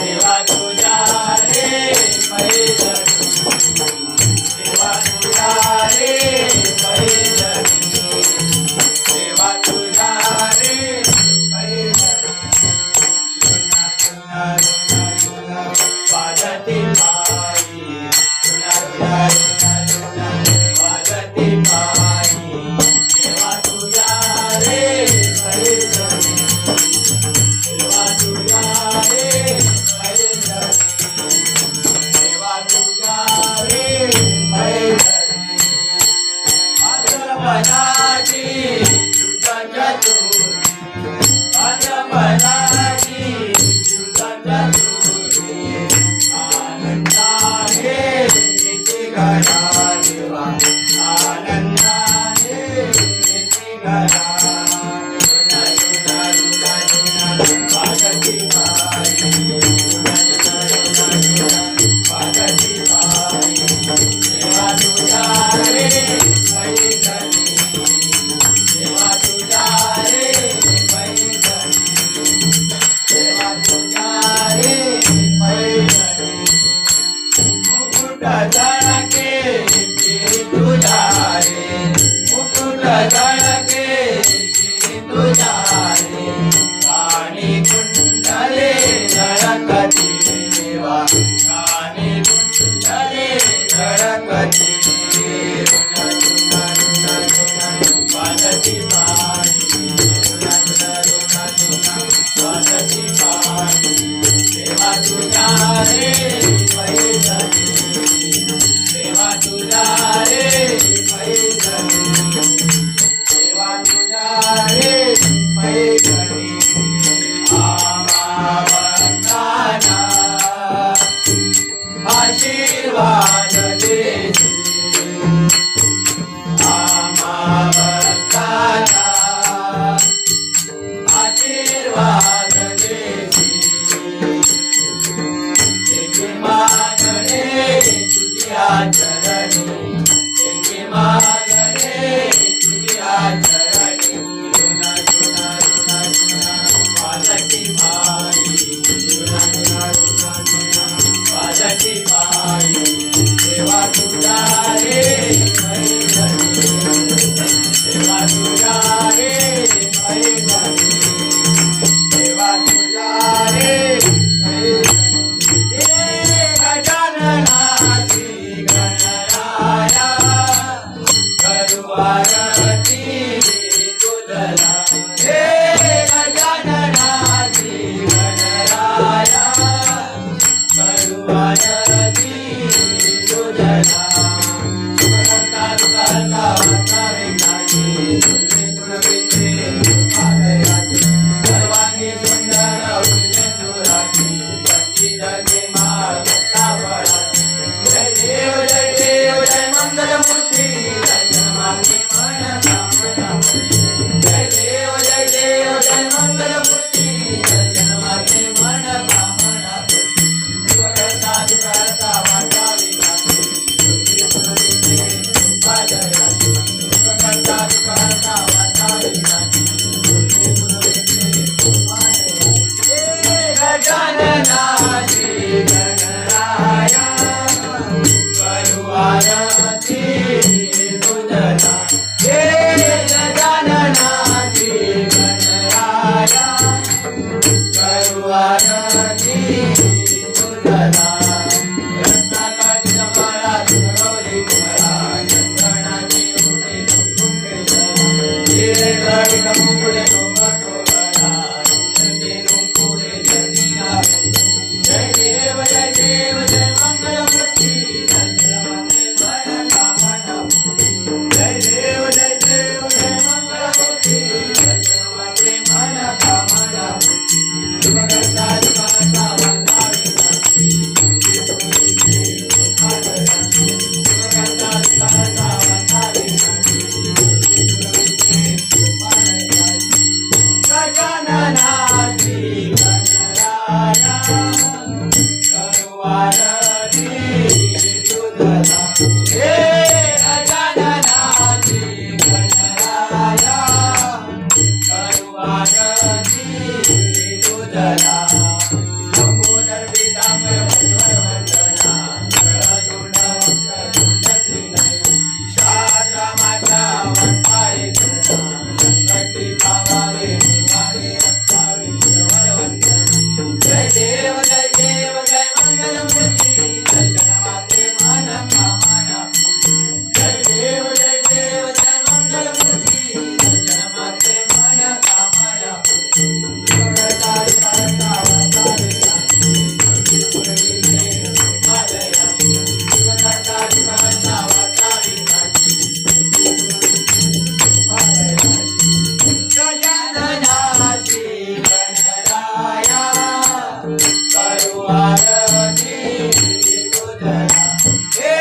देवा तुझ्या पदारी तुझा तुझे आनंदाने येते घरा देवा आनंदाने येते घरा पादती पायी पादती पायी देवा तुझा रे पैठणी देवा तुझा रे पैठणी देवा तुझा रे पैठणी मुकुट झळके तुझा रे मुकुट झळके तुझा रे कानी कुंडले झळकती देवा कानी कुंडले झळकती पादती पायी पादती पायी देवा तुझा रे पैठणी देवा तुझा रे पैठणी देवा तुझा रे पैठणी आमावताना आशीर्वाद देती आमावताना आशीर्वाद देती एके मागणे तुझ्या चरणी एके मागणे तुझ्या चरणी रुना रुना रुना रुना पादती पायी रुना रुना रुना रुना पादती पायी देवा तुझा रे पैठणी देवा तुझा रे पैठणी देवा तुझा रे पैठणी गजाननाची गणराया करू आरती तुझला हे गजाननाची गणराया करू आरती तुझला करता करता वाचावे गाणी तुझे गुणविचे आदराची सर्वांनी सुंदर उजळे दुराची गती जगे माता बळाची जय देव जय देव जय मंगलमूर्ती दर्शन मागे मन कामना जय देव जय देव जय मंगलमूर्ती दर्शन मागे मन कामना करता करता वाचावी गाणी तुझे गुणविचे आदराची करता करता वाचावी गाणी तुझे गुणविचे आदराची गजाननाची गणराया करू आरती तुझला हे गजाननाची गणराया करू आरती तुझला रत्नाकाठी माळा गौरी कुमारा चंदनाची उठे तुंबे गडी मुकुडे टोला पुढे जनी जय देव जय देव जय मंगलमूर्ती दर्शन मागे मन कामना जय देव जय देव जय मंगलमूर्ती दर्शन मागे मन कामना करता करता वाचावी गाणी आदराची करता करता वाचावी गाणी गजाननाची गणराया करू आरती तुझला हे गजाननाची गणराया करू आरती तुझला लंबोदर पीतांबर परिवार वंदना गळातूंड वक्र श्रीनयन शारदा माता वनपाय चरणा संकटी पावावे निवाडे रक्षावी परिवार वंदना जय देव जय देव जय मंगलमूर्ती दर्शन मागे मन कामना जय देव जय देव जय मंगलमूर्ती दर्शन मागे मन कामना करता करता आरती तुझला हे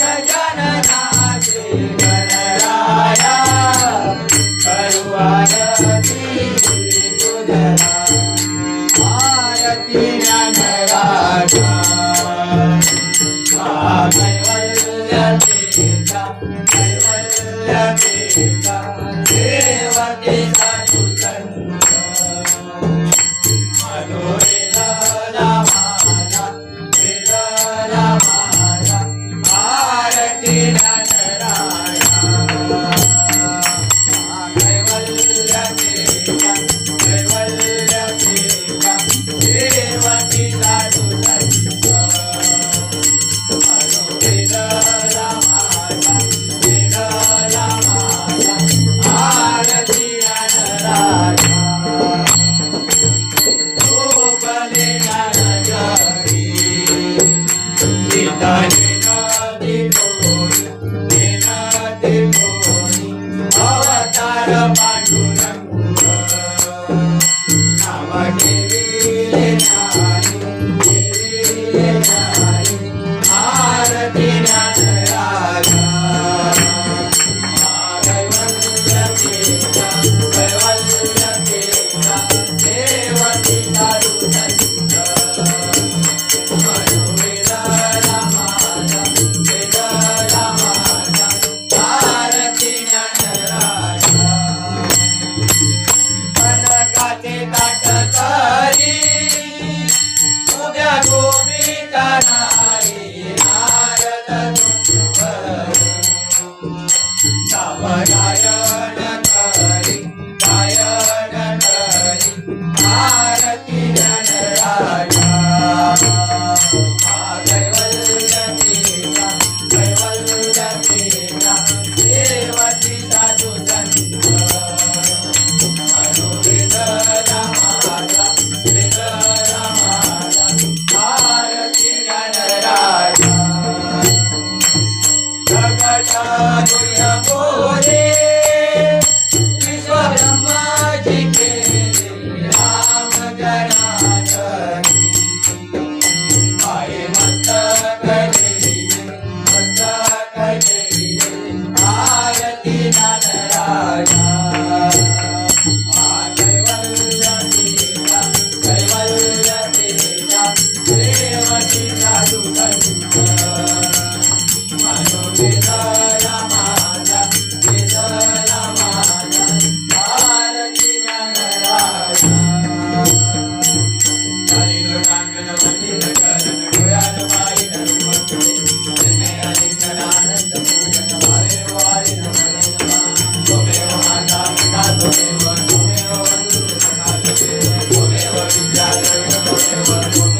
गजाननाचे गणराया करू आरती तुझला आरती ज्ञानराजा कैवल्यतेचा कैवल्यतेचा देवते साधू संत मनोरेला माझा वेदला माझा आरती ज्ञानराया कैवल्यतेचा कैवल्यतेचा देवते साधू संत मनोरेला माझा वेदला माझा आरती ज्ञानराया अवतार पांडुरंग नाम ठेविले नाही आरती ज्ञानराजा कैवल्यतेचा कैवल्यतेचा देवती साधू संत मनोवेदला माझा वेदला माझा आरती ज्ञानराजा कनकाचे ताट करी उभ्या गोपिका नारी नारद गायन करी गायन करी आरती ज्ञानराजा कैवल्यतेचा कैवल्यतेचा देवती साधू संत मनोवेदला माझा वेदला माझा आरती ज्ञानराजा जगत बोले विश्वब्रह्माची केले राम जनार्दनी पाये मस्तक देविले आरती ज्ञानराजा कैवल्यतेचा कैवल्यतेचा देवती साधू संत मनोवेदला माझा वेदला माझा आरती ज्ञानराजा हरिलोटांगण मंदिर करण डोळ्यात बाई धरुमते जन्मे अलिंगन आनंद पूजन भावे वारी नमने त्वमेव माता पिता त्वमेव त्वमेव बंधु सखा त्वमेव विद्या द्रविण त्वमेव